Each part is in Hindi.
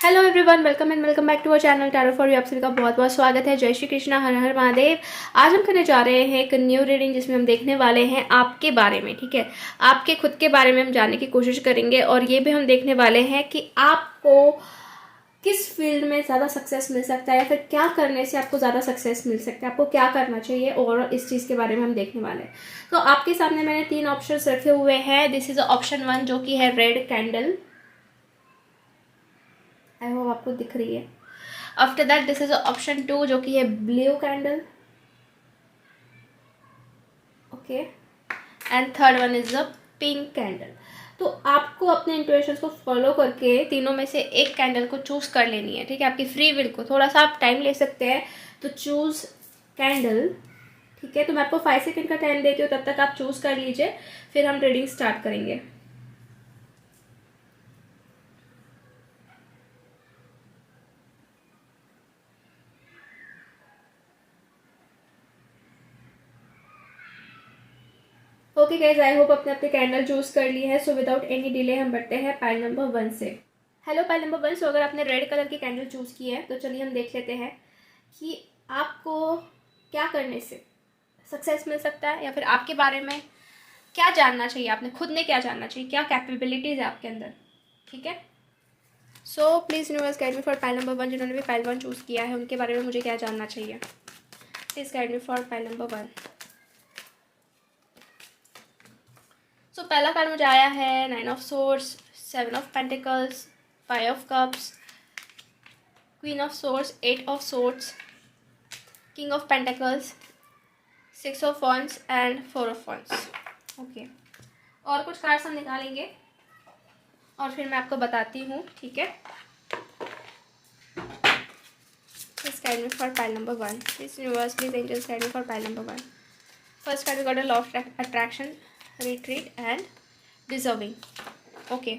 Hello everyone, welcome and welcome back to our channel tarot for you. आप सभी का बहुत बहुत स्वागत है। जय श्री कृष्णा, हर हर महादेव। आज हम करने जा रहे हैं एक न्यू रीडिंग जिसमें हम देखने वाले हैं आपके बारे में। ठीक है, आपके खुद के बारे में हम जानने की कोशिश करेंगे और ये भी हम देखने वाले हैं कि आपको किस फील्ड में ज़्यादा सक्सेस मिल सकता है या फिर क्या करने से आपको ज़्यादा सक्सेस मिल सकता है, आपको क्या करना चाहिए, और इस चीज़ के बारे में हम देखने वाले हैं। तो आपके सामने मैंने 3 ऑप्शंस रखे हुए हैं। दिस इज़ ऑप्शन 1 जो कि है रेड कैंडल। आई होप आपको दिख रही है। After that this is option 2 जो कि है blue candle. Okay, and third one is a pink candle. तो आपको अपने इंट्यूशंस को फॉलो करके तीनों में से एक कैंडल को चूज कर लेनी है। ठीक है, आपकी फ्री विल को थोड़ा सा आप टाइम ले सकते हैं तो चूज कैंडल। ठीक है, तो मैं आपको 5 सेकेंड का टाइम देती हूँ, तब तक आप चूज कर लीजिए, फिर हम रीडिंग स्टार्ट करेंगे। ओके गाइज, आई होप आपने अपने कैंडल चूज कर ली है। सो विदाउट एनी डिले हम बढ़ते हैं पाइल नंबर 1 से। Hello pile number 1। सो अगर आपने रेड कलर की कैंडल चूज की है तो चलिए हम देख लेते हैं कि आपको क्या करने से सक्सेस मिल सकता है या फिर आपके बारे में क्या जानना चाहिए, आपने खुद ने क्या जानना चाहिए, क्या कैपेबिलिटीज है आपके अंदर। ठीक है, so please universe guide me for pile number 1। जिन्होंने भी पाइल 1 चूज़ किया है उनके बारे में मुझे क्या जानना चाहिए। Please guide me for pile number 1। So पहला कार्ड मुझे आया है 9 of swords, 7 of pentacles, 5 of cups, queen of swords, 8 of swords, king of pentacles, 6 of wands and 4 of wands. Okay, और कुछ कार्ड्स हम निकालेंगे और फिर मैं आपको बताती हूँ। ठीक है, please guide me for pile number 1। Please universe, please angels guide me for pile number 1। First card we got a law of attraction, retreat and deserving. Okay,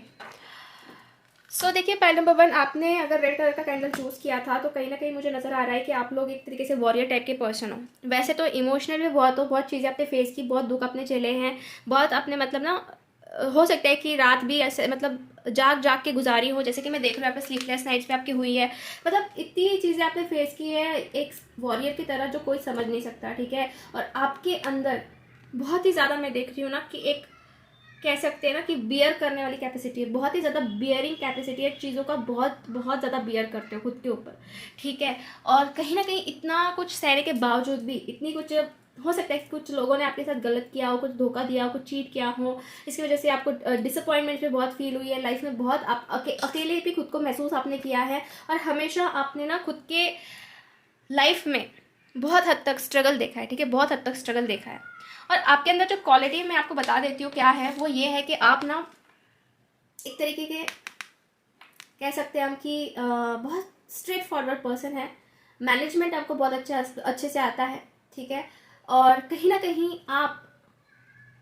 so देखिए पाइल नंबर 1, आपने अगर रेड कलर का कैंडल चूज़ किया था तो कहीं ना कहीं मुझे नज़र आ रहा है कि आप लोग एक तरीके से वॉरियर टाइप के पर्सन हो। वैसे तो इमोशनल भी बहुत हो, बहुत चीज़ें आपने फेस की, बहुत दुख अपने झेले हैं, बहुत आपने मतलब ना हो सकता है कि रात भी ऐसे मतलब जाग जाग के गुजारी हो, जैसे कि मैं देख रही हूँ यहाँ पे स्लीपलेस नाइट्स पे आपकी हुई है। मतलब इतनी चीज़ें आपने फेस की है एक वॉरियर की तरह जो कोई समझ नहीं सकता। ठीक है, और आपके अंदर बहुत ही ज़्यादा मैं देख रही हूँ ना कि एक कह सकते हैं ना कि बियर करने वाली कैपेसिटी है, बहुत ही ज़्यादा बियरिंग कैपेसिटी है, चीज़ों का बहुत बहुत ज़्यादा बियर करते हो खुद के ऊपर। ठीक है, और कहीं ना कहीं इतना कुछ सहने के बावजूद भी इतनी कुछ हो सकता है कि कुछ लोगों ने आपके साथ गलत किया हो, कुछ धोखा दिया हो, कुछ चीट किया हो, इसकी वजह से आपको डिसअपॉइंटमेंट भी बहुत फील हुई है लाइफ में, बहुत आप अकेले भी खुद को महसूस आपने किया है, और हमेशा आपने ना खुद के लाइफ में बहुत हद तक स्ट्रगल देखा है। ठीक है, बहुत हद तक स्ट्रगल देखा है, और आपके अंदर जो क्वालिटी मैं आपको बता देती हूँ क्या है, वो ये है कि आप ना एक तरीके के कह सकते हैं हम कि बहुत स्ट्रेट फॉरवर्ड पर्सन है। मैनेजमेंट आपको बहुत अच्छे से आता है। ठीक है, और कहीं ना कहीं आप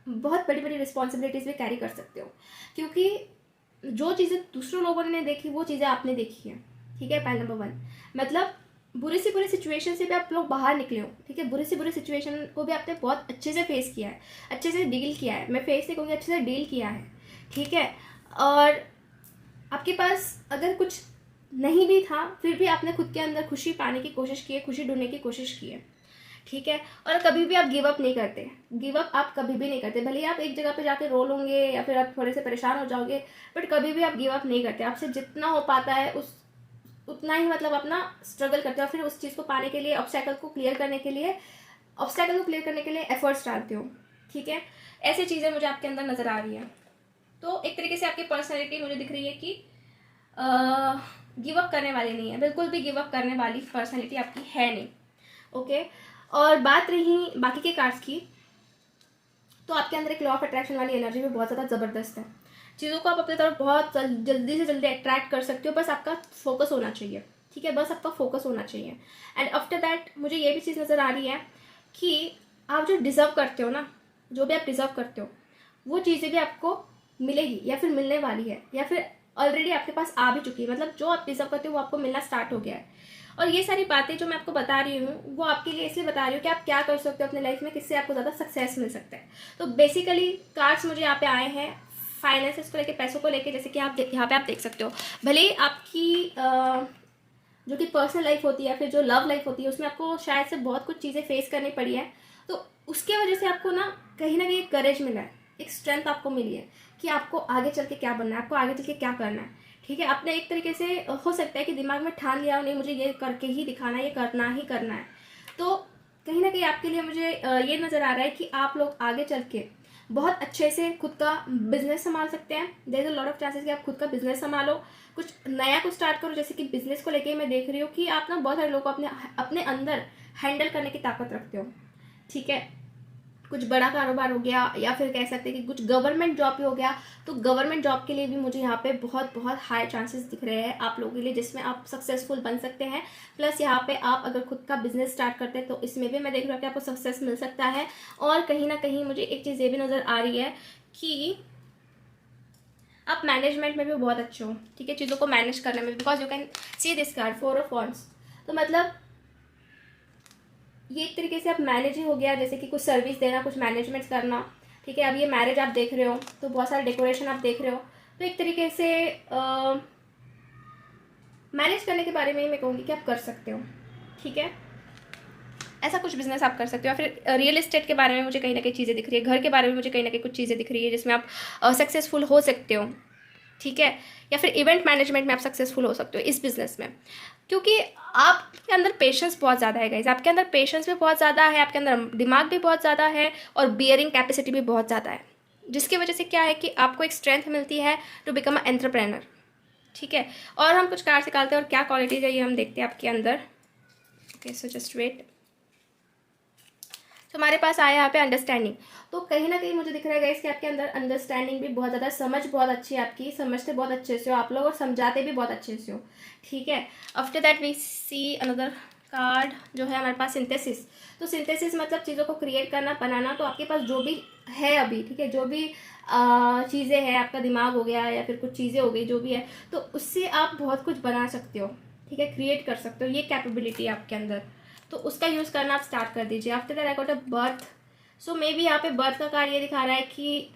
बहुत बड़ी बड़ी रिस्पॉन्सिबिलिटीज़ भी कैरी कर सकते हो, क्योंकि जो चीज़ें दूसरों लोगों ने देखी वो चीज़ें आपने देखी हैं। ठीक है, पॉइंट नंबर 1 मतलब बुरी से बुरी सिचुएशन से भी आप लोग बाहर निकले हो। ठीक है, बुरी से बुरी सिचुएशन को भी आपने बहुत अच्छे से फेस किया है, अच्छे से डील किया है। मैं फेस नहीं कहूँगी, अच्छे से डील किया है। ठीक है, और आपके पास अगर कुछ नहीं भी था फिर भी आपने खुद के अंदर खुशी पाने की कोशिश की है, खुशी ढूंढने की कोशिश की है। ठीक है, और कभी भी आप गिव अप नहीं करते। गिव अप आप कभी भी नहीं करते, भले ही आप एक जगह पे जाके रो लोगे या फिर आप थोड़े से परेशान हो जाओगे, बट कभी भी आप गिव अप नहीं करते। आपसे जितना हो पाता है उस उतना ही मतलब अपना स्ट्रगल करते हो, फिर उस चीज़ को पाने के लिए, ऑब्स्टैकल को क्लियर करने के लिए एफर्ट्स डालते हो। ठीक है, ऐसी चीज़ें मुझे आपके अंदर नज़र आ रही है। तो एक तरीके से आपकी पर्सनैलिटी मुझे दिख रही है कि गिव अप करने वाली नहीं है, बिल्कुल भी गिव अप करने वाली पर्सनैलिटी आपकी है नहीं। ओके, और बात रही बाकी के कार्ड्स की, तो आपके अंदर एक लॉ ऑफ अट्रैक्शन वाली एनर्जी भी बहुत ज़्यादा ज़बरदस्त है। चीज़ों को आप अपनी तरफ बहुत जल्दी से जल्दी अट्रैक्ट कर सकते हो, बस आपका फोकस होना चाहिए। ठीक है, बस आपका फोकस होना चाहिए। एंड आफ्टर दैट मुझे ये भी चीज़ नज़र आ रही है कि आप जो डिज़र्व करते हो ना, जो भी आप डिज़र्व करते हो वो चीज़ें भी आपको मिलेगी या फिर मिलने वाली है, या फिर ऑलरेडी आपके पास आ भी चुकी है। मतलब जो आप डिज़र्व करते हो वो आपको मिलना स्टार्ट हो गया है। और ये सारी बातें जो मैं आपको बता रही हूँ वो आपके लिए इसलिए बता रही हूँ कि आप क्या कर सकते हो अपने लाइफ में, किससे आपको ज़्यादा सक्सेस मिल सकता है। तो बेसिकली कार्ड्स मुझे यहाँ पे आए हैं फाइनेंसेस को लेके, पैसों को लेके, जैसे कि आप यहाँ पे आप देख सकते हो, भले ही आपकी जो कि पर्सनल लाइफ होती है, फिर जो लव लाइफ होती है, उसमें आपको शायद से बहुत कुछ चीज़ें फेस करनी पड़ी है, तो उसके वजह से आपको ना कहीं एक करेज मिला है, एक स्ट्रेंथ आपको मिली है कि आपको आगे चल के क्या बनना है, आपको आगे चल के क्या करना है। ठीक है, आपने एक तरीके से हो सकता है कि दिमाग में ठान लिया, नहीं मुझे ये करके ही दिखाना है, ये करना ही करना है। तो कहीं ना कहीं आपके लिए मुझे ये नज़र आ रहा है कि आप लोग आगे चल के बहुत अच्छे से खुद का बिजनेस संभाल सकते हैं। There is a lot of chances कि आप खुद का बिजनेस संभालो, कुछ नया कुछ स्टार्ट करो। जैसे कि बिजनेस को लेके मैं देख रही हूँ कि आप ना बहुत सारे लोगों को अपने अपने अंदर हैंडल करने की ताकत रखते हो। ठीक है, कुछ बड़ा कारोबार हो गया, या फिर कह सकते हैं कि कुछ गवर्नमेंट जॉब भी हो गया। तो गवर्नमेंट जॉब के लिए भी मुझे यहाँ पे बहुत बहुत हाई चांसेस दिख रहे हैं आप लोगों के लिए, जिसमें आप सक्सेसफुल बन सकते हैं। प्लस यहाँ पे आप अगर खुद का बिजनेस स्टार्ट करते हैं तो इसमें भी मैं देख रहा हूँ कि आपको सक्सेस मिल सकता है। और कहीं ना कहीं मुझे एक चीज़ ये भी नज़र आ रही है कि आप मैनेजमेंट में भी बहुत अच्छे हो। ठीक है, चीज़ों को मैनेज करने में, because you can see this card 4 of wands. तो मतलब ये एक तरीके से आप मैनेज ही हो गया, जैसे कि कुछ सर्विस देना, कुछ मैनेजमेंट करना। ठीक है, अब ये मैरिज आप देख रहे हो तो बहुत सारे डेकोरेशन आप देख रहे हो, तो एक तरीके से मैनेज करने के बारे में ही मैं कहूँगी कि आप कर सकते हो। ठीक है, ऐसा कुछ बिजनेस आप कर सकते हो। फिर रियल एस्टेट के बारे में मुझे कहीं ना कहीं चीज़ें दिख रही है, घर के बारे में मुझे कहीं ना कहीं कुछ चीज़ें दिख रही है जिसमें आप सक्सेसफुल हो सकते हो। ठीक है, या फिर इवेंट मैनेजमेंट में आप सक्सेसफुल हो सकते हो इस बिजनेस में, क्योंकि आपके अंदर पेशेंस बहुत ज़्यादा है गाइस। आपके अंदर पेशेंस भी बहुत ज़्यादा है, आपके अंदर दिमाग भी बहुत ज़्यादा है, और बियरिंग कैपेसिटी भी बहुत ज़्यादा है, जिसकी वजह से क्या है कि आपको एक स्ट्रेंथ मिलती है टू बिकम अ एंटरप्रेनर। ठीक है, और हम कुछ कार्ड निकालते हैं और क्या क्वालिटीज है ये हम देखते हैं आपके अंदर। Okay, so just wait. तो हमारे पास आया यहाँ पे अंडरस्टैंडिंग। तो कहीं ना कहीं मुझे दिख रहा है गाइस कि आपके अंदर अंडरस्टैंडिंग भी बहुत ज़्यादा, समझ बहुत अच्छी है आपकी, समझते बहुत अच्छे से हो आप लोग और समझाते भी बहुत अच्छे से हो। ठीक है, after that we see another card जो है हमारे पास सिंथेसिस। तो सिंथेसिस मतलब चीज़ों को क्रिएट करना, बनाना। तो आपके पास जो भी है अभी, ठीक है, जो भी चीज़ें हैं, आपका दिमाग हो गया या फिर कुछ चीज़ें हो गई जो भी है, तो उससे आप बहुत कुछ बना सकते हो। ठीक है, क्रिएट कर सकते हो, ये कैपेबिलिटी है आपके अंदर, तो उसका यूज़ करना आप स्टार्ट कर दीजिए। After that I got a birth. So may be यहाँ पे बर्थ का कार्ड ये दिखा रहा है कि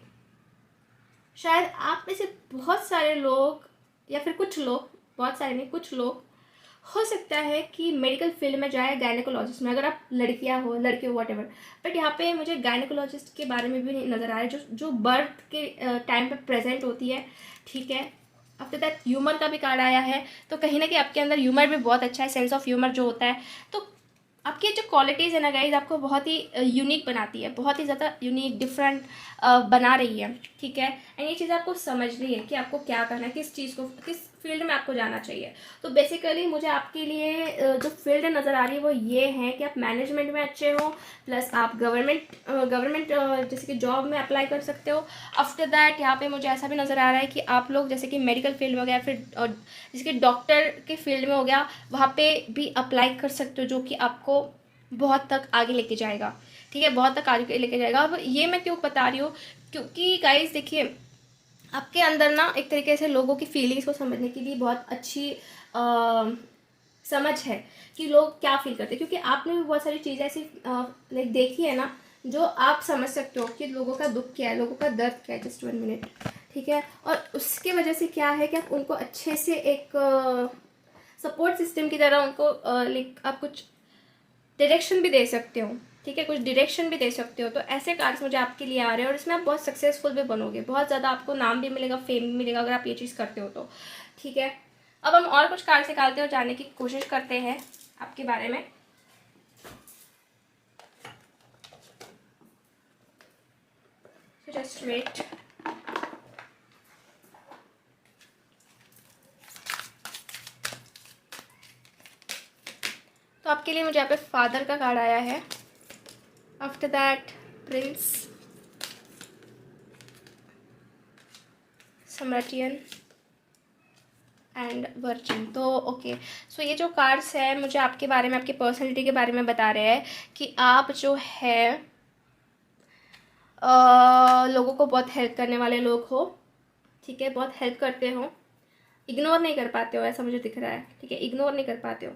शायद आप में से बहुत सारे लोग, या फिर कुछ लोग, बहुत सारे नहीं, कुछ लोग हो सकता है कि मेडिकल फील्ड में जाए, गायनेकोलॉजिस्ट में, अगर आप लड़कियां हो, लड़के हो, वॉटेवर। बट यहाँ पे मुझे गायनेकोलॉजिस्ट के बारे में भी नज़र आ रहा है, जो बर्थ के टाइम पे प्रेजेंट होती है। ठीक है, आफ्टर दैट ह्यूमर का भी कार्ड आया है, तो कहीं ना कहीं आपके अंदर ह्यूमर भी बहुत अच्छा है, सेंस ऑफ ह्यूमर जो होता है। तो आपकी जो क्वालिटीज़ है ना गाइज, आपको बहुत ही यूनिक बनाती है, बहुत ही ज़्यादा यूनिक, डिफरेंट बना रही है। ठीक है, एंड ये चीज़ आपको समझनी है कि आपको क्या करना है, किस चीज़ को, किस फील्ड में आपको जाना चाहिए। तो बेसिकली मुझे आपके लिए जो फील्ड नज़र आ रही है वो ये है कि आप मैनेजमेंट में अच्छे हो, प्लस आप गवर्नमेंट जैसे कि जॉब में अप्लाई कर सकते हो। आफ्टर दैट यहाँ पे मुझे ऐसा भी नज़र आ रहा है कि आप लोग जैसे कि मेडिकल फील्ड में हो गया, फिर जैसे कि डॉक्टर के फील्ड में हो गया, वहाँ पे भी अप्लाई कर सकते हो, जो कि आपको बहुत तक आगे लेके जाएगा। ठीक है, बहुत तक आगे लेके जाएगा। अब ये मैं क्यों बता रही हूँ, क्योंकि गाइस देखिए, आपके अंदर ना एक तरीके से लोगों की फीलिंग्स को समझने की भी बहुत अच्छी समझ है कि लोग क्या फील करते हैं, क्योंकि आपने भी बहुत सारी चीज़ें ऐसी लाइक देखी है ना, जो आप समझ सकते हो कि लोगों का दुख क्या है, लोगों का दर्द क्या है। Just 1 minute. ठीक है, और उसके वजह से क्या है कि आप उनको अच्छे से एक सपोर्ट सिस्टम की तरह उनको लाइक आप कुछ डायरेक्शन भी दे सकते हो। ठीक है, कुछ डायरेक्शन भी दे सकते हो। तो ऐसे कार्ड्स मुझे आपके लिए आ रहे हैं, और इसमें आप बहुत सक्सेसफुल भी बनोगे, बहुत ज़्यादा आपको नाम भी मिलेगा, फेम भी मिलेगा अगर आप ये चीज़ करते हो तो। ठीक है, अब हम और कुछ कार्ड्स निकालते हैं और जानने की कोशिश करते हैं आपके बारे में। Just wait. तो आपके लिए मुझे यहाँ पे फादर का कार्ड आया है, after that prince, Samaritan and virgin. तो ओके, सो ये जो कार्ड्स है मुझे आपके बारे में, आपकी पर्सनैलिटी के बारे में बता रहे हैं कि आप जो है लोगों को बहुत हेल्प करने वाले लोग हो। ठीक है, बहुत हेल्प करते हो, इग्नोर नहीं कर पाते हो, ऐसा मुझे दिख रहा है। ठीक है, इग्नोर नहीं कर पाते हो।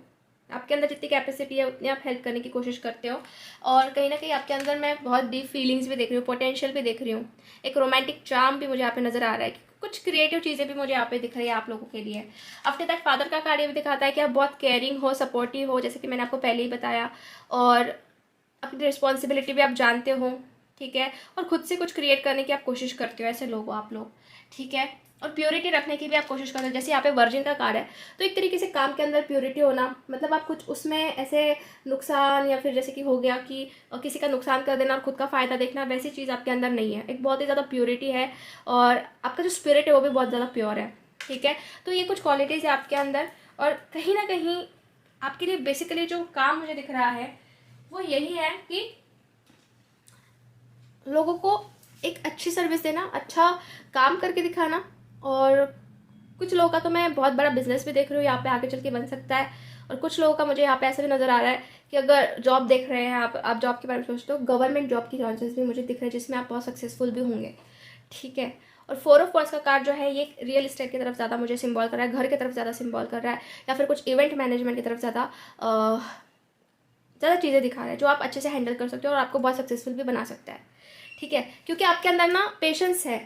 आपके अंदर जितनी कैपेसिटी है उतनी आप हेल्प करने की कोशिश करते हो। और कहीं ना कहीं आपके अंदर मैं बहुत डीप फीलिंग्स भी देख रही हूँ, पोटेंशियल भी देख रही हूँ, एक रोमांटिक चार्म भी मुझे यहाँ पे नजर आ रहा है, कुछ क्रिएटिव चीज़ें भी मुझे यहाँ पे दिख रही है आप लोगों के लिए। आफ्टर दैट फादर का कार्य भी दिखाता है कि आप बहुत केयरिंग हो, सपोर्टिव हो, जैसे कि मैंने आपको पहले ही बताया, और अपनी रिस्पॉन्सिबिलिटी भी आप जानते हो, ठीक है, और खुद से कुछ क्रिएट करने की आप कोशिश करते हो, ऐसे लोग हो आप लोग, ठीक है, और प्योरिटी रखने की भी आप कोशिश करते हो। जैसे यहाँ पे वर्जिन का कार्ड है, तो एक तरीके से काम के अंदर प्योरिटी होना, मतलब आप कुछ उसमें ऐसे नुकसान या फिर जैसे कि हो गया कि किसी का नुकसान कर देना और खुद का फ़ायदा देखना, वैसी चीज़ आपके अंदर नहीं है। एक बहुत ही ज़्यादा प्योरिटी है और आपका जो स्पिरिट है वो भी बहुत ज़्यादा प्योर है, ठीक है। तो ये कुछ क्वालिटीज़ है आपके अंदर, और कहीं ना कहीं आपके लिए बेसिकली जो काम मुझे दिख रहा है वो यही है कि लोगों को एक अच्छी सर्विस देना, अच्छा काम करके दिखाना। और कुछ लोगों का तो मैं बहुत बड़ा बिजनेस भी देख रही हूँ यहाँ पे आगे चल के बन सकता है, और कुछ लोगों का मुझे यहाँ पे ऐसा भी नज़र आ रहा है कि अगर जॉब देख रहे हैं आप जॉब के बारे में सोचते हो, गवर्नमेंट जॉब की चांसेस भी मुझे दिख रहे हैं जिसमें आप बहुत सक्सेसफुल भी होंगे, ठीक है। और 4 ऑफ वांड्स का कार्ड जो है ये रियल इस्टेट की तरफ ज़्यादा मुझे सिंबल कर रहा है, घर की तरफ ज़्यादा सिंबल कर रहा है, या फिर कुछ इवेंट मैनेजमेंट की तरफ ज़्यादा चीज़ें दिखा रहा है जो आप अच्छे से हैंडल कर सकते हो और आपको बहुत सक्सेसफुल भी बना सकता है, ठीक है। क्योंकि आपके अंदर ना पेशेंस है,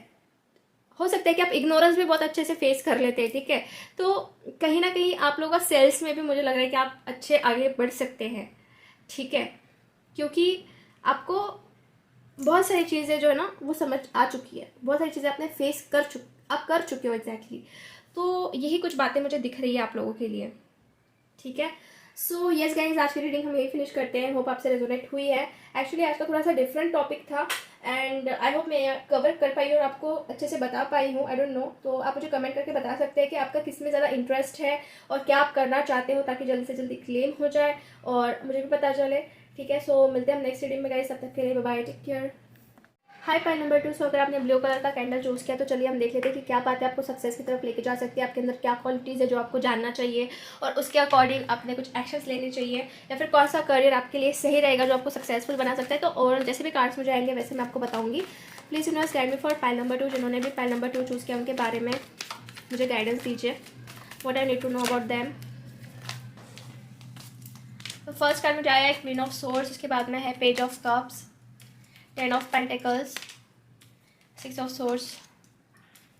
हो सकता है कि आप इग्नोरेंस भी बहुत अच्छे से फेस कर लेते हैं, ठीक है। तो कहीं ना कहीं आप लोगों का सेल्स में भी मुझे लग रहा है कि आप अच्छे आगे बढ़ सकते हैं, ठीक है, क्योंकि आपको बहुत सारी चीज़ें जो है ना वो समझ आ चुकी है, बहुत सारी चीज़ें आपने फेस आप कर चुके हो एग्जैक्टली। तो यही कुछ बातें मुझे दिख रही है आप लोगों के लिए, ठीक है। सो यस गाइज, आज की रीडिंग हम यही फिनिश करते हैं। होप आपसे रेजोनेट हुई है। एक्चुअली आज का थोड़ा सा डिफरेंट टॉपिक था एंड आई होप मैं कवर कर पाई और आपको अच्छे से बता पाई हूँ। आई डोंट नो, तो आप मुझे कमेंट करके बता सकते हैं कि आपका किस में ज़्यादा इंटरेस्ट है और क्या आप करना चाहते हो ताकि जल्दी से जल्दी क्लेम हो जाए और मुझे भी पता चले, ठीक है। सो मिलते हैं हम नेक्स्ट रीडिंग में गाइज, तब तक के लिए bye bye, take care. Hi pile number 2। सो अगर आपने ब्लू कलर का कैंडल चूज़ किया तो चलिए हम देख लेते हैं कि क्या बात है आपको सक्सेस की तरफ लेके जा सकती है, आपके अंदर क्या क्वालिटीज़ है जो आपको जानना चाहिए और उसके अकॉर्डिंग आपने कुछ एक्शंस लेने चाहिए, या फिर कौन सा करियर आपके लिए सही रहेगा जो आपको सक्सेसफुल बना सकता है। तो और जैसे भी कार्ड्स मुझे आएंगे वैसे मैं आपको बताऊंगी। Please universe guide me for pile number 2। जिन्होंने भी पाइल नंबर 2 चूज़ किया उनके बारे में मुझे गाइडेंस दीजिए, what I need to know about them. तो फर्स्ट कार्ड मुझे आया है क्वीन ऑफ सोर्ड्स, उसके बाद में है page of cups, 10 of pentacles, 6 of swords,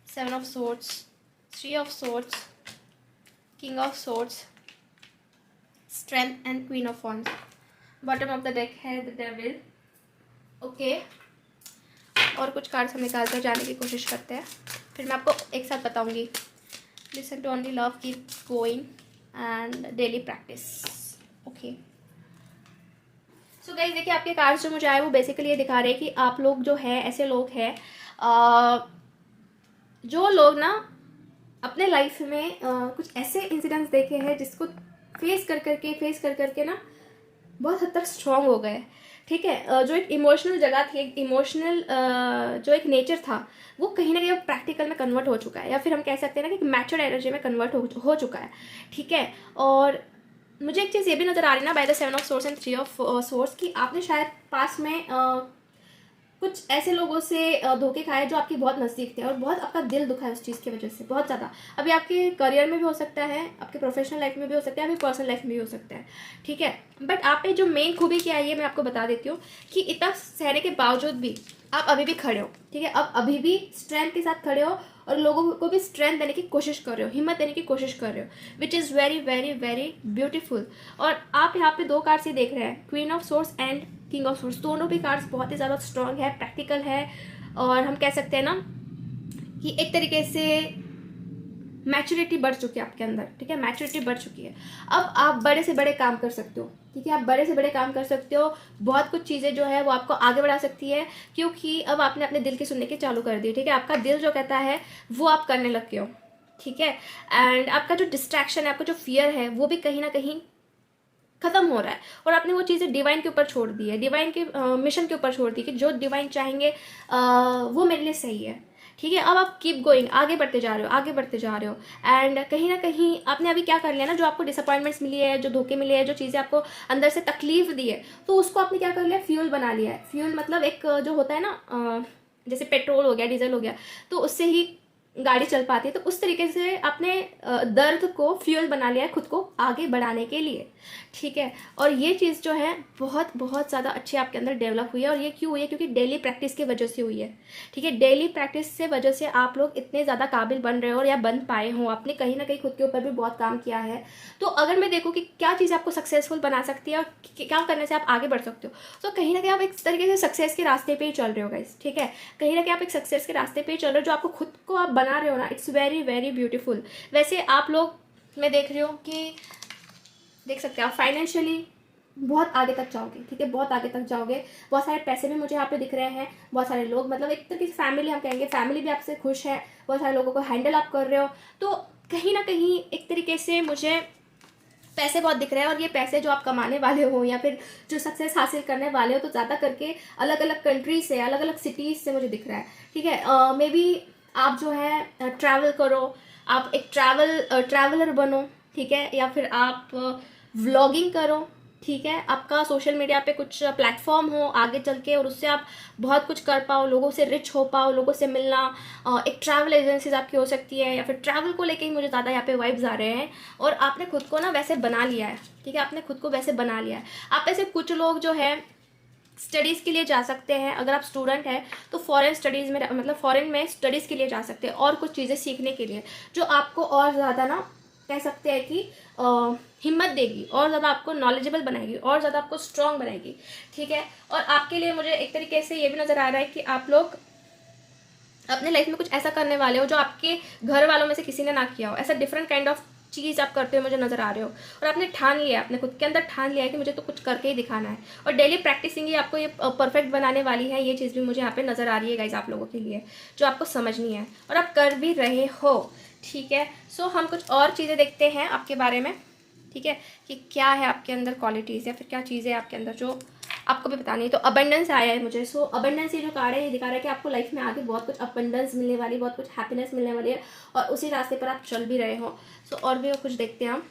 7 of swords, 3 of swords, king of swords, strength and queen of wands. Bottom of the deck है the devil. ओके, और कुछ कार्ड्स हम निकाल कर जाने की कोशिश करते हैं, फिर मैं आपको एक साथ बताऊंगी। Listen to only love, keep going and daily practice. Okay, so guys देखिए आपके कार्ड्स जो मुझे आए वो बेसिकली ये दिखा रहे हैं कि आप लोग जो है ऐसे लोग हैं जो लोग ना अपने लाइफ में कुछ ऐसे इंसिडेंट्स देखे हैं जिसको फेस कर करके ना बहुत हद तक स्ट्रॉन्ग हो गए, ठीक है। जो एक इमोशनल जगह थी, एक इमोशनल जो एक नेचर था वो कहीं ना कहीं प्रैक्टिकल में कन्वर्ट हो चुका है, या फिर हम कह सकते हैं ना कि मैच्योर्ड एनर्जी में कन्वर्ट हो चुका है, ठीक है। और मुझे एक चीज़ ये भी नज़र आ रही है ना by the 7 of source and 3 of source कि आपने शायद पास में कुछ ऐसे लोगों से धोखे खाए जो आपके बहुत नज़दीक थे और बहुत आपका दिल दुखा है उस चीज़ की वजह से बहुत ज़्यादा। अभी आपके करियर में भी हो सकता है, आपके प्रोफेशनल लाइफ में भी हो सकता है, आपकी पर्सनल लाइफ में भी हो सकता है, ठीक है। बट आप पे जो मेन खूबी क्या है ये मैं आपको बता देती हूँ कि इतना सहने के बावजूद भी आप अभी भी खड़े हो, ठीक है। अब अभी भी स्ट्रेंथ के साथ खड़े हो और लोगों को भी स्ट्रेंथ देने की कोशिश कर रहे हो, हिम्मत देने की कोशिश कर रहे हो, which is very very very beautiful. और आप यहाँ पे 2 कार्ड्स ही देख रहे हैं, queen of source and king of source. दोनों भी कार्ड्स बहुत ही ज़्यादा स्ट्रॉन्ग है, प्रैक्टिकल है, और हम कह सकते हैं ना कि एक तरीके से मैच्योरिटी बढ़ चुकी है आपके अंदर, ठीक है, मैच्योरिटी बढ़ चुकी है। अब आप बड़े से बड़े काम कर सकते हो, ठीक है, आप बड़े से बड़े काम कर सकते हो, बहुत कुछ चीज़ें जो है वो आपको आगे बढ़ा सकती है, क्योंकि अब आपने अपने दिल की सुनने की चालू कर दी, ठीक है। आपका दिल जो कहता है वो आप करने लग गए हो, ठीक है। एंड आपका जो डिस्ट्रैक्शन है, आपका जो फियर है वो भी कहीं ना कहीं खत्म हो रहा है और आपने वो चीज़ें डिवाइन के ऊपर छोड़ दी है, डिवाइन के मिशन के ऊपर छोड़ दी कि जो डिवाइन चाहेंगे वो मेरे लिए सही है, ठीक है। अब आप कीप गोइंग, आगे बढ़ते जा रहे हो, आगे बढ़ते जा रहे हो। एंड कहीं ना कहीं आपने अभी क्या कर लिया ना, जो आपको डिसअपॉइंटमेंट्स मिली है, जो धोखे मिले हैं, जो चीज़ें आपको अंदर से तकलीफ दी है, तो उसको आपने क्या कर लिया, फ्यूल बना लिया है। फ्यूल मतलब एक जो होता है ना जैसे पेट्रोल हो गया, डीजल हो गया, तो उससे ही गाड़ी चल पाती है। तो उस तरीके से आपने दर्द को फ्यूल बना लिया है खुद को आगे बढ़ाने के लिए, ठीक है। और ये चीज़ जो है बहुत बहुत ज़्यादा अच्छी आपके अंदर डेवलप हुई है। और ये क्यों हुई है? क्योंकि डेली प्रैक्टिस की वजह से हुई है, ठीक है। डेली प्रैक्टिस से वजह से आप लोग इतने ज़्यादा काबिल बन रहे हो या बन पाए हो, आपने कहीं ना कहीं खुद के ऊपर भी बहुत काम किया है। तो अगर मैं देखूँ कि क्या चीज़ आपको सक्सेसफुल बना सकती है और क्या करने से आप आगे बढ़ सकते हो, तो कहीं ना कहीं आप एक तरीके से सक्सेस के रास्ते पे ही चल रहे हो गाइस, ठीक है। कहीं ना कहीं आप एक सक्सेस के रास्ते पे ही चल रहे हो, जो आपको खुद को आप बना रहे हो ना, इट्स वेरी वेरी ब्यूटीफुल। वैसे आप लोग, मैं देख रही हूँ कि देख सकते हैं आप फाइनेंशियली बहुत आगे तक जाओगे, ठीक है, बहुत आगे तक जाओगे। बहुत सारे पैसे भी मुझे यहाँ पे दिख रहे हैं, बहुत सारे लोग, मतलब एक तरीके से फैमिली हम कहेंगे, फैमिली भी आपसे खुश है, बहुत सारे लोगों को हैंडल आप कर रहे हो। तो कहीं ना कहीं एक तरीके से मुझे पैसे बहुत दिख रहे हैं। और ये पैसे जो आप कमाने वाले हो या फिर जो सक्सेस हासिल करने वाले हो, तो ज़्यादा करके अलग अलग कंट्रीज से, अलग अलग सिटीज़ से मुझे दिख रहा है, ठीक है। मे बी आप जो है ट्रैवल करो, आप एक ट्रैवलर बनो, ठीक है, या फिर आप व्लॉगिंग करो, ठीक है। आपका सोशल मीडिया पे कुछ प्लेटफॉर्म हो आगे चल के, और उससे आप बहुत कुछ कर पाओ, लोगों से रिच हो पाओ, लोगों से मिलना। एक ट्रैवल एजेंसीज आपकी हो सकती है, या फिर ट्रैवल को लेके ही मुझे ज़्यादा यहाँ पे वाइब्स आ रहे हैं। और आपने खुद को ना वैसे बना लिया है, ठीक है, आपने खुद को वैसे बना लिया है। आप ऐसे कुछ लोग जो है स्टडीज़ के लिए जा सकते हैं, अगर आप स्टूडेंट हैं तो फॉरेन स्टडीज़ में, मतलब फॉरेन में स्टडीज़ के लिए जा सकते हैं, और कुछ चीज़ें सीखने के लिए, जो आपको और ज़्यादा ना कह सकते हैं कि हिम्मत देगी, और ज़्यादा आपको नॉलेजेबल बनाएगी, और ज़्यादा आपको स्ट्रॉन्ग बनाएगी, ठीक है। और आपके लिए मुझे एक तरीके से ये भी नज़र आ रहा है कि आप लोग अपने लाइफ में कुछ ऐसा करने वाले हो जो आपके घर वालों में से किसी ने ना किया हो। ऐसा डिफरेंट काइंड ऑफ चीज़ आप करते हुए मुझे नज़र आ रहे हो, और आपने ठान लिया है, अपने खुद के अंदर ठान लिया है कि मुझे तो कुछ करके ही दिखाना है। और डेली प्रैक्टिसिंग ही आपको ये परफेक्ट बनाने वाली है। ये चीज़ भी मुझे यहाँ पे नज़र आ रही है गाइज आप लोगों के लिए, जो आपको समझनी है, और आप कर भी रहे हो, ठीक है। सो हम कुछ और चीज़ें देखते हैं आपके बारे में, ठीक है, कि क्या है आपके अंदर क्वालिटीज़, या फिर क्या चीज़ें आपके अंदर जो आपको भी बतानी है। तो अबंडेंस आया है मुझे। सो अबंडेंस, ये जो कार्ड है, ये दिखा रहा है कि आपको लाइफ में आगे बहुत कुछ अबंडेंस मिलने वाली, बहुत कुछ हैप्पीनेस मिलने वाली है, और उसी रास्ते पर आप चल भी रहे हो। सो और भी कुछ देखते हैं हम।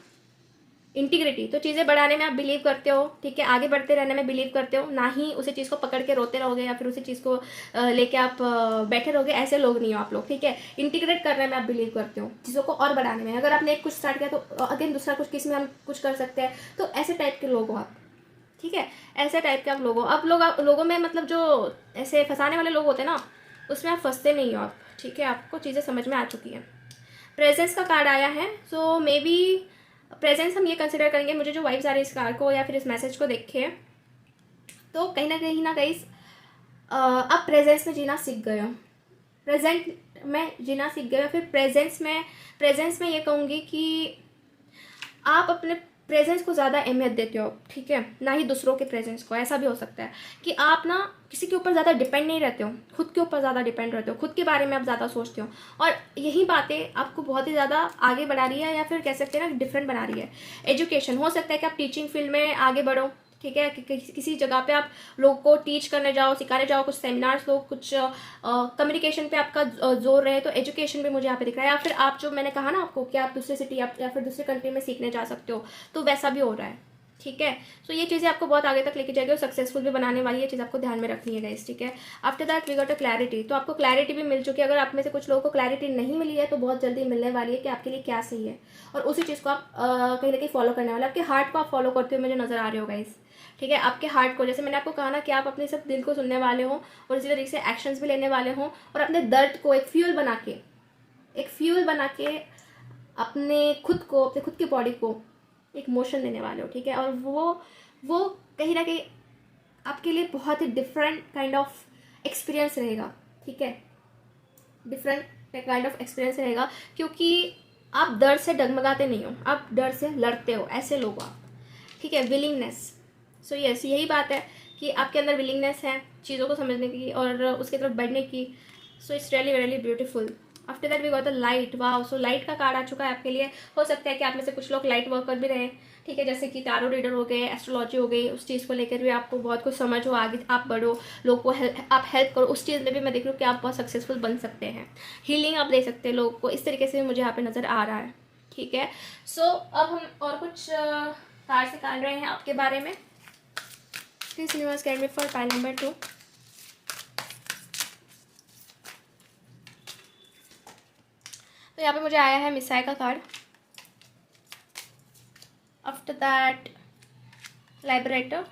इंटीग्रिटी, तो चीज़ें बढ़ाने में आप बिलीव करते हो, ठीक है, आगे बढ़ते रहने में बिलीव करते हो, ना ही उसी चीज़ को पकड़ के रोते रहोगे, या फिर उसी चीज़ को लेके आप बैठे रहोगे। ऐसे लोग नहीं हो आप लोग, ठीक है। इंटीग्रेट करने में आप बिलीव करते हो, चीज़ों को और बढ़ाने में। अगर आपने एक कुछ स्टार्ट किया तो अगेन दूसरा कुछ, किस में हम कुछ कर सकते हैं, तो ऐसे टाइप के लोग हो आप, ठीक है, ऐसे टाइप के आप लोग हो। आप लोगों में, मतलब जो ऐसे फंसाने वाले लोग होते हैं ना, उसमें आप फंसते नहीं हो आप, ठीक है, आपको चीज़ें समझ में आ चुकी हैं। प्रेजेंस का कार्ड आया है। सो मे बी प्रेजेंस हम ये कंसिडर करेंगे, मुझे जो वाइब्स आ रही है इस कार्ड को या फिर इस मैसेज को देख के, तो कहीं ना कहीं आप प्रेजेंस में जीना सीख गए हो, प्रेजेंट में जीना सीख गए हो। फिर प्रेजेंस में ये कहूँगी कि आप अपने प्रेजेंस को ज़्यादा अहमियत देते हो, ठीक है, ना ही दूसरों के प्रेजेंस को। ऐसा भी हो सकता है कि आप ना किसी के ऊपर ज़्यादा डिपेंड नहीं रहते हो, खुद के ऊपर ज़्यादा डिपेंड रहते हो, खुद के बारे में आप ज़्यादा सोचते हो, और यही बातें आपको बहुत ही ज़्यादा आगे बढ़ा रही है, या फिर कह सकते हैं ना डिफरेंट बना रही है। एजुकेशन, हो सकता है कि आप टीचिंग फील्ड में आगे बढ़ो, ठीक है, किसी जगह पे आप लोगों को टीच करने जाओ, सिखाने जाओ, कुछ सेमिनार्स लो, कुछ कम्युनिकेशन पे आपका जोर रहे, तो एजुकेशन भी मुझे यहाँ पे दिख रहा है। या फिर आप, जो मैंने कहा ना आपको कि आप दूसरे सिटी या फिर दूसरे कंट्री में सीखने जा सकते हो, तो वैसा भी हो रहा है, ठीक है। सो ये चीज़ें आपको बहुत आगे तक लेके जाएगी और सक्सेसफुल भी बनाने वाली है। चीज़ आपको ध्यान में रखनी है गाइस, ठीक है। After that we got a clarity, तो आपको क्लैरिटी भी मिल चुकी है। अगर आप में से कुछ लोगों को क्लैरिटी नहीं मिली है, तो बहुत जल्दी मिलने वाली है कि आपके लिए क्या सही है, और उसी चीज़ को आप कहीं ना कहीं फॉलो करने वाले, आपके हार्ट को आप फॉलो करते हुए मुझे नजर आ रहे हो गाइस, ठीक है। आपके हार्ट को, जैसे मैंने आपको कहा ना कि आप अपने सब दिल को सुनने वाले हो, और इसी तरीके से एक्शंस भी लेने वाले हो, और अपने दर्द को एक फ्यूल बना के अपने खुद को, अपने खुद की बॉडी को एक मोशन देने वाले हो, ठीक है। और वो कहीं ना कहीं आपके लिए बहुत ही डिफरेंट काइंड ऑफ एक्सपीरियंस रहेगा, ठीक है, डिफरेंट काइंड ऑफ एक्सपीरियंस रहेगा, क्योंकि आप डर से डगमगाते नहीं हो, आप डर से लड़ते हो, ऐसे लोग आप, ठीक है। विलिंगनेस, सो यस, यही बात है कि आपके अंदर विलिंगनेस है चीज़ों को समझने की और उसकी तरफ बढ़ने की। So it's really really beautiful. After that we got the light, wow. So light का कार्ड आ चुका है आपके लिए। हो सकता है कि आप में से कुछ लोग लाइट वर्क कर भी रहे हैं, ठीक है, जैसे कि टैरो रीडर हो गए, एस्ट्रोलॉजी हो गई, उस चीज़ को लेकर भी आपको बहुत कुछ समझ हो, आगे आप बढ़ो, लोग को आप हेल्प करो, उस चीज़ में भी मैं देख रही हूँ कि आप बहुत सक्सेसफुल बन सकते हैं। हीलिंग आप दे सकते हैं लोगों को, इस तरीके से मुझे यहाँ पे नज़र आ रहा है, ठीक है। सो अब हम और कुछ कार्ड निकाल रहे हैं आपके बारे में। Please universe guide me for pile number 2। तो यहाँ पे मुझे आया है मिसाई का card. After that liberator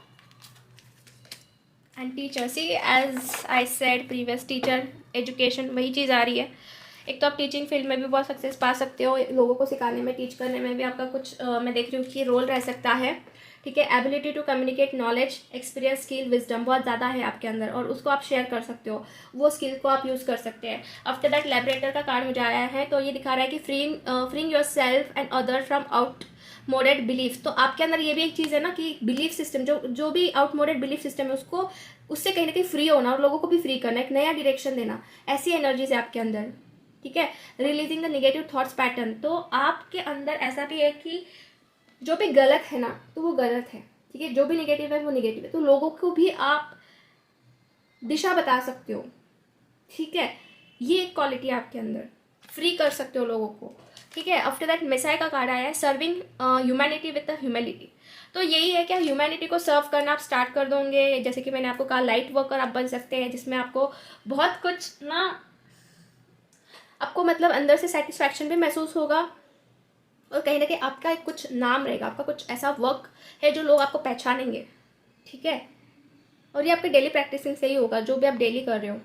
and teacher. See as I said previous, teacher education वही चीज़ आ रही है। एक तो आप टीचिंग फील्ड में भी बहुत सक्सेस पा सकते हो, लोगों को सिखाने में, टीच करने में भी आपका कुछ मैं देख रही हूँ कि रोल रह सकता है। ठीक है, ability to communicate, knowledge, experience, skill, wisdom बहुत ज़्यादा है आपके अंदर और उसको आप शेयर कर सकते हो, वो स्किल को आप यूज़ कर सकते हैं। आफ्टर दैट लाइब्रेटर का कार्ड मुझे आया है, तो ये दिखा रहा है कि freeing yourself and other from outmoded belief. तो आपके अंदर ये भी एक चीज़ है ना कि बिलीफ सिस्टम, जो भी आउटमोडेड बिलीफ सिस्टम है उसको, उससे कहीं ना कहीं फ्री होना और लोगों को भी फ्री करना, एक नया डायरेक्शन देना, ऐसी एनर्जीज है आपके अंदर। ठीक है, releasing the negative thoughts pattern. तो आपके अंदर ऐसा भी है कि जो भी गलत है ना तो वो गलत है, ठीक है, जो भी नेगेटिव है वो नेगेटिव है, तो लोगों को भी आप दिशा बता सकते हो। ठीक है, ये एक क्वालिटी है आपके अंदर, फ्री कर सकते हो लोगों को। ठीक है, आफ्टर दैट मेसाई का कार्ड आया है, सर्विंग ह्यूमैनिटी विद ह्यूमिलिटी। तो यही है कि आप ह्यूमैनिटी को सर्व करना आप स्टार्ट कर दोगे। जैसे कि मैंने आपको कहा, लाइट वर्कर आप बन सकते हैं, जिसमें आपको बहुत कुछ ना, आपको मतलब अंदर से सेटिस्फैक्शन भी महसूस होगा और कहीं ना कहीं आपका एक कुछ नाम रहेगा, आपका कुछ ऐसा वर्क है जो लोग आपको पहचानेंगे। ठीक है, और ये आपके डेली प्रैक्टिसिंग से ही होगा, जो भी आप डेली कर रहे हो।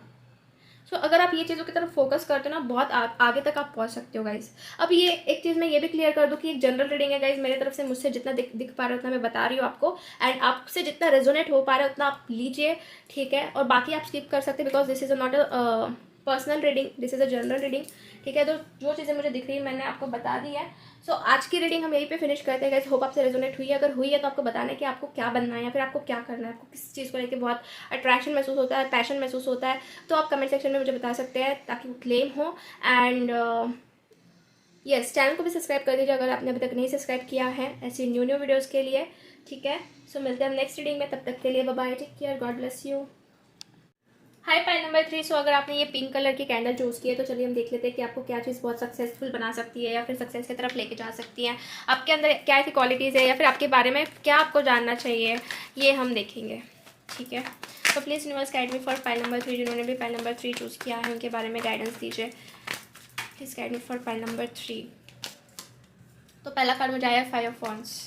सो अगर आप ये चीज़ों की तरफ फोकस करते हो ना, बहुत आगे तक आप पहुंच सकते हो गाइज। अब ये एक चीज़ मैं ये भी क्लियर कर दूं कि एक जनरल रीडिंग है गाइज, मेरी तरफ से, मुझसे जितना दिख पा रहा है उतना मैं बता रही हूँ आपको, एंड आपसे जितना रेजोनेट हो पा रहा है उतना आप लीजिए। ठीक है, और बाकी आप स्किप कर सकते हैं, because this is not a personal reading, this is a general reading. ठीक है, तो जो चीज़ें मुझे दिख रही है मैंने आपको बता दी है। सो आज की रीडिंग हम यहीं पे फिनिश करते हैं गाइस। होप आपसे रेजोनेट हुई है, अगर हुई है तो आपको बताना है कि आपको क्या बनना है या फिर आपको क्या करना है, आपको किस चीज़ को लेकर बहुत अट्रैक्शन महसूस होता है, पैशन महसूस होता है, तो आप कमेंट सेक्शन में मुझे बता सकते हैं ताकि वो क्लेम हो। एंड यस, चैनल को भी सब्सक्राइब कर दीजिए अगर आपने अभी तक नहीं सब्सक्राइब किया है ऐसी न्यू वीडियोज़ के लिए। ठीक है, सो मिलते हैं हम नेक्स्ट रीडिंग में, तब तक के लिए bye bye, take care, God bless you. Hi pile number 3। So अगर आपने ये पिंक कलर की कैंडल चूज़ की है तो चलिए हम देख लेते हैं कि आपको क्या चीज़ बहुत सक्सेसफुल बना सकती है या फिर सक्सेस की तरफ लेके जा सकती है, आपके अंदर क्या ऐसी क्वालिटीज़ है या फिर आपके बारे में क्या आपको जानना चाहिए, ये हम देखेंगे। ठीक है, तो please universe guide me for pi number 3। जिन्होंने भी पाई नंबर 3 चूज़ किया है उनके बारे में गाइडेंस दीजिए। Please guide me for pi number 3। तो पहला कार्ड मुझे आया 5 of wands,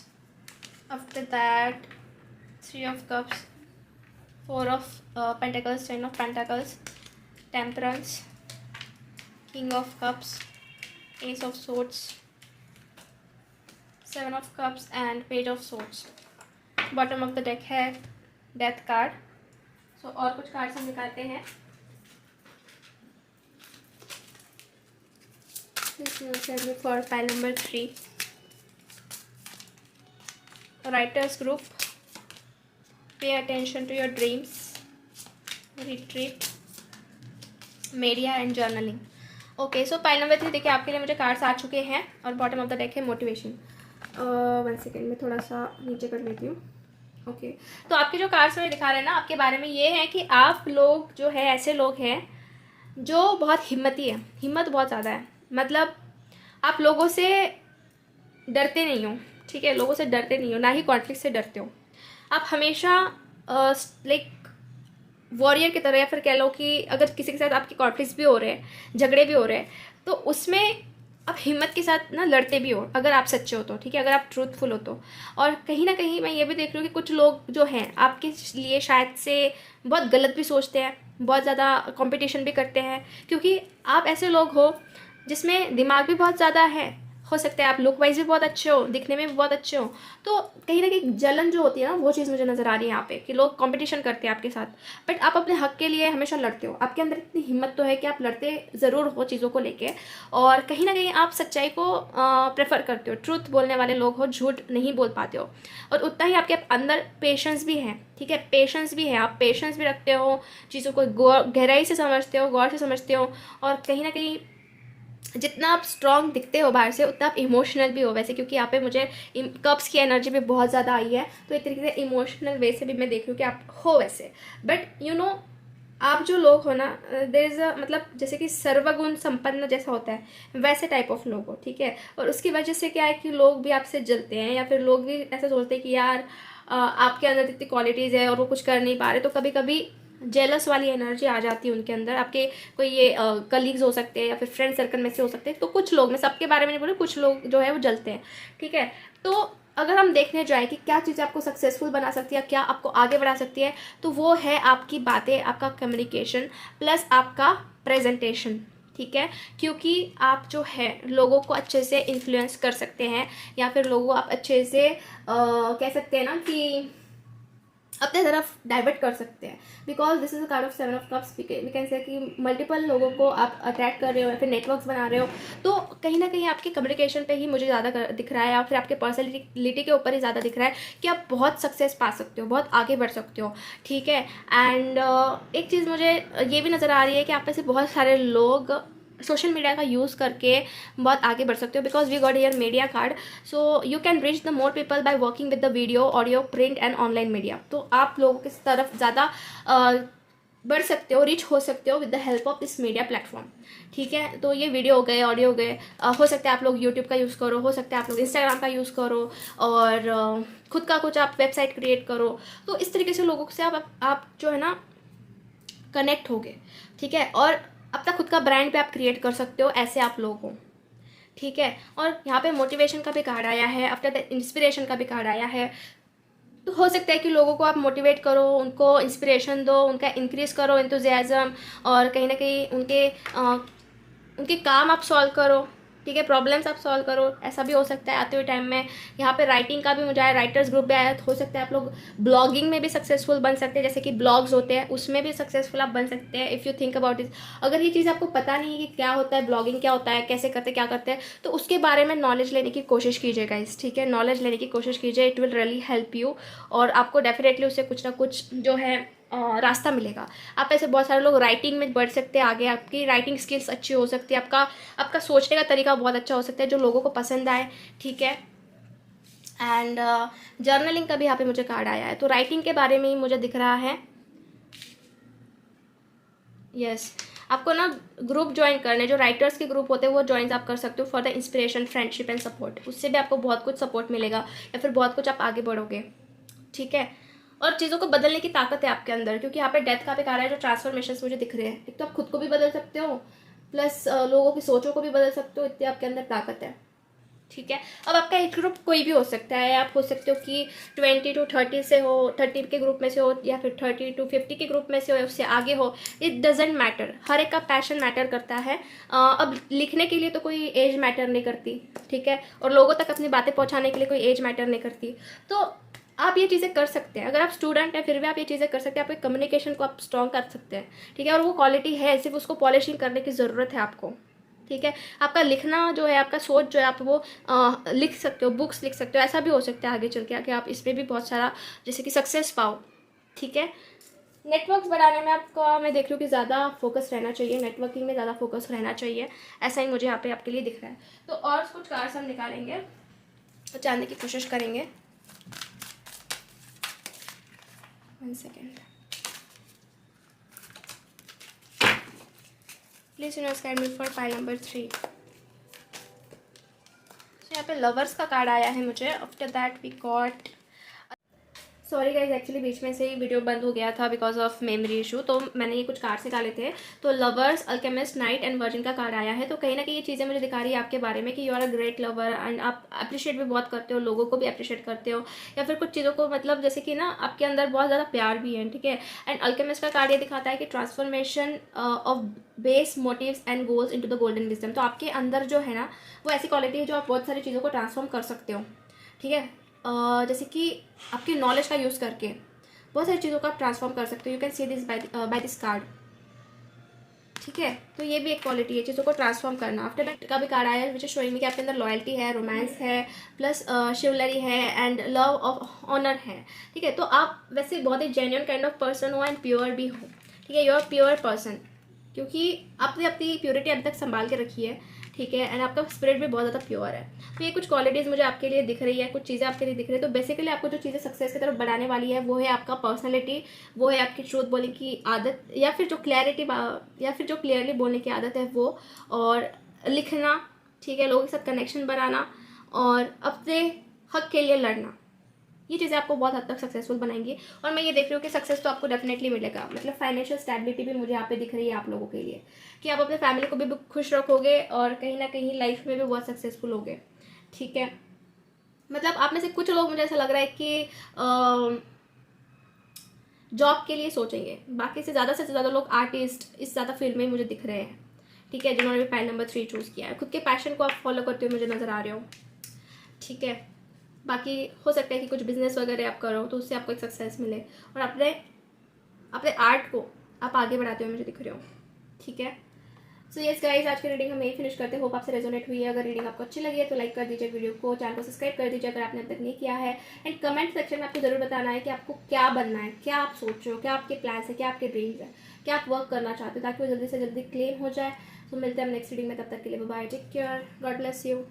after that 3 of cups, 4 of Pentacles, 10 of Pentacles, Temperance, King of Cups, Ace of Swords, 7 of Cups and Page of Swords. Bottom of the deck है Death card. So और कुछ कार्ड्स हम निकालते हैं। This is for pile number 3. Writers group. Pay attention to your dreams, retreat, media and journaling. Okay, so pile number 3 देखिए आपके लिए मुझे कार्ड्स आ चुके हैं और बॉटम ऑफ द डेक है मोटिवेशन। 1 सेकेंड में थोड़ा सा नीचे कर लेती हूँ। ओके, तो आपके जो कार्ड्स में दिखा रहे हैं ना आपके बारे में, ये है कि आप लोग जो है ऐसे लोग हैं जो बहुत हिम्मती है, हिम्मत बहुत ज़्यादा है, मतलब आप लोगों से डरते नहीं हो। ठीक है, लोगों से डरते नहीं हो, ना ही कॉन्फ्लिक्ट से डरते हो। आप हमेशा लाइक वॉरियर की तरह, या फिर कह लो कि अगर किसी के साथ आपके कॉन्फ्लिक्ट्स भी हो रहे हैं, झगड़े भी हो रहे हैं, तो उसमें आप हिम्मत के साथ ना लड़ते भी हो अगर आप सच्चे हो तो। ठीक है, अगर आप ट्रूथफुल हो तो। और कहीं ना कहीं मैं ये भी देख रही हूँ कि कुछ लोग जो हैं आपके लिए शायद से बहुत गलत भी सोचते हैं, बहुत ज़्यादा कंपटीशन भी करते हैं, क्योंकि आप ऐसे लोग हो जिसमें दिमाग भी बहुत ज़्यादा है। हो सकता है आप लुक वाइज भी बहुत अच्छे हो, दिखने में भी बहुत अच्छे हो, तो कहीं ना कहीं जलन जो होती है ना वो चीज़ मुझे नज़र आ रही है यहाँ पे कि लोग कंपटीशन करते हैं आपके साथ, बट आप अपने हक के लिए हमेशा लड़ते हो। आपके अंदर इतनी हिम्मत तो है कि आप लड़ते ज़रूर हो चीज़ों को लेके, और कहीं ना कहीं आप सच्चाई को प्रेफर करते हो, ट्रूथ बोलने वाले लोग हो, झूठ नहीं बोल पाते हो, और उतना ही आपके अंदर पेशेंस भी है। ठीक है, पेशेंस भी है, आप पेशेंस भी रखते हो, चीज़ों को गहराई से समझते हो, गौर से समझते हो, और कहीं ना कहीं जितना आप स्ट्रॉन्ग दिखते हो बाहर से उतना आप इमोशनल भी हो वैसे, क्योंकि यहाँ पे मुझे कप्स की एनर्जी भी बहुत ज़्यादा आई है, तो एक तरीके से इमोशनल वे से भी मैं देख रही हूँ कि आप हो वैसे। बट यू नो आप जो लोग हो ना, देयर इज़ अ मतलब जैसे कि सर्वगुण संपन्न जैसा होता है वैसे टाइप ऑफ लोग हो। ठीक है, और उसकी वजह से क्या है कि लोग भी आपसे जलते हैं, या फिर लोग भी ऐसा सोचते हैं कि यार आपके अंदर इतनी क्वालिटीज़ है और वो कुछ कर नहीं पा रहे, तो कभी कभी जेलस वाली एनर्जी आ जाती है उनके अंदर। आपके कोई ये कलीग्स हो सकते हैं या फिर फ्रेंड सर्कल में से हो सकते हैं, तो कुछ लोग, मैं सबके बारे में नहीं बोल रही, कुछ लोग जो है वो जलते हैं, ठीक है। तो अगर हम देखने जाए कि क्या चीज़ें आपको सक्सेसफुल बना सकती है, क्या आपको आगे बढ़ा सकती है, तो वो है आपकी बातें, आपका कम्युनिकेशन प्लस आपका प्रेजेंटेशन, ठीक है। क्योंकि आप जो है लोगों को अच्छे से इन्फ्लुएंस कर सकते हैं, या फिर लोगों को आप अच्छे से कह सकते हैं ना कि अपने तरफ डाइवर्ट कर सकते हैं, because this is a card of 7 of Cups। We can say कि मल्टीपल लोगों को आप अट्रैक्ट कर रहे हो या फिर नेटवर्क्स बना रहे हो, तो कहीं ना कहीं आपके कम्युनिकेशन पे ही मुझे ज़्यादा दिख रहा है, या फिर आपके पर्सनैलिटी के ऊपर ही ज़्यादा दिख रहा है कि आप बहुत सक्सेस पा सकते हो, बहुत आगे बढ़ सकते हो, ठीक है। एंड एक चीज़ मुझे ये भी नज़र आ रही है कि आप में से बहुत सारे लोग सोशल मीडिया का यूज़ करके बहुत आगे बढ़ सकते हो, because we got your media card. So you can reach the more people by working with the video, audio, print and online media. तो आप लोगों की तरफ ज़्यादा बढ़ सकते हो, रीच हो सकते हो with the help of this media platform, ठीक है। तो ये वीडियो हो गए, ऑडियो हो गए, हो सकता है आप लोग यूट्यूब का यूज़ करो, हो सकता है आप लोग इंस्टाग्राम का यूज़ करो, और खुद का कुछ आप वेबसाइट क्रिएट करो। तो इस तरीके से लोगों से आप जो है ना कनेक्ट होगे, ठीक है। और अपना खुद का ब्रांड पे आप क्रिएट कर सकते हो ऐसे आप लोगों को, ठीक है। और यहाँ पे मोटिवेशन का भी कार्ड आया है, आफ्टर दैट इंस्पिरेशन का भी कार्ड आया है। तो हो सकता है कि लोगों को आप मोटिवेट करो, उनको इंस्पिरेशन दो, उनका इंक्रीज करो एंथुजियाज्म, और कहीं ना कहीं उनके काम आप सॉल्व करो, ठीक है। प्रॉब्लम्स आप सॉल्व करो, ऐसा भी हो सकता है आते हुए टाइम में। यहाँ पे राइटिंग का भी मुझे आया, राइटर्स ग्रुप भी आया, हो सकता है आप लोग ब्लॉगिंग में भी सक्सेसफुल बन सकते हैं, जैसे कि ब्लॉग्स होते हैं उसमें भी सक्सेसफुल आप बन सकते हैं, if you think about it. अगर ये चीज़ आपको पता नहीं है कि क्या होता है ब्लॉगिंग, क्या होता है, कैसे करते, क्या करते हैं, तो उसके बारे में नॉलेज लेने की कोशिश कीजिए गाइस, ठीक है। नॉलेज लेने की कोशिश कीजिए, it will really help you, और आपको डेफिनेटली उससे कुछ ना कुछ जो है रास्ता मिलेगा। आप ऐसे बहुत सारे लोग राइटिंग में बढ़ सकते हैं आगे, आपकी राइटिंग स्किल्स अच्छी हो सकती है, आपका सोचने का तरीका बहुत अच्छा हो सकता है जो लोगों को पसंद आए, ठीक है। एंड जर्नलिंग का भी यहाँ पे मुझे कार्ड आया है, तो राइटिंग के बारे में ही मुझे दिख रहा है। यस, आपको ना ग्रुप ज्वाइन करने, जो राइटर्स के ग्रुप होते हैं वो ज्वाइन आप कर सकते हो for the inspiration, friendship and support. उससे भी आपको बहुत कुछ सपोर्ट मिलेगा, या फिर बहुत कुछ आप आगे बढ़ोगे, ठीक है। और चीज़ों को बदलने की ताकत है आपके अंदर, क्योंकि यहाँ पे डेथ का भी कार्ड है, जो ट्रांसफॉर्मेशन मुझे दिख रहे हैं। एक तो आप खुद को भी बदल सकते हो, प्लस लोगों की सोचों को भी बदल सकते हो, इतनी आपके अंदर ताकत है, ठीक है। अब आपका एज ग्रुप कोई भी हो सकता है, आप हो सकते हो कि 20 to 30 से हो, 30 के ग्रुप में से हो, या फिर 30 to 50 के ग्रुप में से हो, उससे आगे हो, इट डजेंट मैटर। हर एक का पैशन मैटर करता है। अब लिखने के लिए तो कोई एज मैटर नहीं करती, ठीक है, और लोगों तक अपनी बातें पहुंचाने के लिए कोई एज मैटर नहीं करती। तो आप ये चीज़ें कर सकते हैं, अगर आप स्टूडेंट हैं फिर भी आप ये चीज़ें कर सकते हैं, आपके कम्युनिकेशन को आप स्ट्रॉन्ग कर सकते हैं, ठीक है। और वो क्वालिटी है, सिर्फ उसको पॉलिशिंग करने की ज़रूरत है आपको, ठीक है। आपका लिखना जो है, आपका सोच जो है, आप वो लिख सकते हो, बुक्स लिख सकते हो, ऐसा भी हो सकता है आगे चल के कि आप इसमें भी बहुत सारा जैसे कि सक्सेस पाओ, ठीक है। नेटवर्क्स बढ़ाने में आपका मैं देख रही हूँ कि ज़्यादा फोकस रहना चाहिए, नेटवर्किंग में ज़्यादा फोकस रहना चाहिए, ऐसा ही मुझे यहाँ पे आपके लिए दिख रहा है। तो और कुछ कार्ड्स हम निकालेंगे तो जानने की कोशिश करेंगे। 1 second, please universe guide me for pile number 3। तो यहाँ पे लवर्स का कार्ड आया है मुझे। After that we got, sorry guys, actually बीच में से ही वीडियो बंद हो गया था बिकॉज ऑफ मेमोरी इशू, तो मैंने ये कुछ कार्ड्स निकाले थे। तो lovers, alchemist, night and virgin का कार्ड आया है। तो कहीं ना कहीं ये चीज़ें मुझे दिखा रही है आपके बारे में कि you are a great lover, and आप अप्रिशिएट भी बहुत करते हो, लोगों को भी अप्रिशिएट करते हो, या फिर कुछ चीज़ों को मतलब जैसे कि ना आपके अंदर बहुत ज़्यादा प्यार भी है, ठीक है। एंड अल्केमिस्ट का कार्ड ये दिखाता है कि transformation of base motives and goals into the golden wisdom. तो आपके अंदर जो है ना वो ऐसी क्वालिटी है जो आप बहुत सारी चीज़ों को ट्रांसफॉर्म कर सकते हो, ठीक है। जैसे कि आपकी नॉलेज का यूज़ करके बहुत सारी चीज़ों को आप ट्रांसफॉर्म कर सकते हो। You can see this by this card, ठीक है। तो ये भी एक क्वालिटी है, चीज़ों को ट्रांसफॉर्म करना। आफ्टर दैट का भी कार्ड आया है विच इज शोइंग मी कि आपके अंदर लॉयल्टी है, रोमांस है, प्लस शिवलरी है, एंड लव ऑफ ऑनर है, ठीक है। तो आप वैसे बहुत ही जेन्युइन काइंड ऑफ पर्सन हो, एंड प्योर भी हो, ठीक है। यू आर प्योर पर्सन, क्योंकि आपने अपनी प्योरिटी अभी तक संभाल के रखी है, ठीक है। एंड आपका स्पिरिट भी बहुत ज़्यादा प्योर है। तो ये कुछ क्वालिटीज़ मुझे आपके लिए दिख रही है, कुछ चीज़ें आपके लिए दिख रही है। तो बेसिकली आपको जो चीज़ें सक्सेस की तरफ बढ़ाने वाली है वो है आपका पर्सनैलिटी, वो है आपकी ट्रूथ बोलने की आदत, या फिर जो क्लियरली बोलने की आदत है वो, और लिखना, ठीक है, लोगों के साथ कनेक्शन बनाना, और अपने हक के लिए लड़ना, ये चीज़ें आपको बहुत हद तक सक्सेसफुल बनाएंगी। और मैं ये देख रही हूँ कि सक्सेस तो आपको डेफिनेटली मिलेगा, मतलब फाइनेंशियल स्टेबिलिटी भी मुझे यहाँ पे दिख रही है आप लोगों के लिए, कि आप अपने फैमिली को भी खुश रखोगे और कहीं ना कहीं लाइफ में भी बहुत सक्सेसफुल होगे। ठीक है, मतलब आप में से कुछ लोग, मुझे ऐसा लग रहा है कि जॉब के लिए सोचेंगे, बाकी से ज़्यादा लोग आर्टिस्ट, इस ज़्यादा फील्ड में मुझे दिख रहे हैं। ठीक है, जिन्होंने भी पाइल नंबर 3 चूज़ किया है, खुद के पैशन को आप फॉलो करते हुए मुझे नज़र आ रहे हो। ठीक है, बाकी हो सकता है कि कुछ बिजनेस वगैरह आप करो तो उससे आपको एक सक्सेस मिले, और अपने अपने आर्ट को आप आगे बढ़ाते हुए मुझे दिख रहे हो। ठीक है, सो यस गाइस, आज की रीडिंग हम यही फिनिश करते हैं। होप आपसे रेजोनेट हुई है। अगर रीडिंग आपको अच्छी लगी है तो लाइक कर दीजिए वीडियो को, चैनल को सब्सक्राइब कर दीजिए अगर आपने अब तक नहीं किया है। एंड कमेंट सेक्शन में आपको जरूर बताना है कि आपको क्या बनना है, क्या आप सोच रहे हो, क्या आपके प्लान्स है, क्या आपके ड्रीम्स है, क्या आप वर्क करना चाहते हो, ताकि वो जल्दी से जल्दी क्लेम हो जाए। तो मिलते हैं हम नेक्स्ट रीडिंग में, तब तक के लिए bye, take care, God bless you.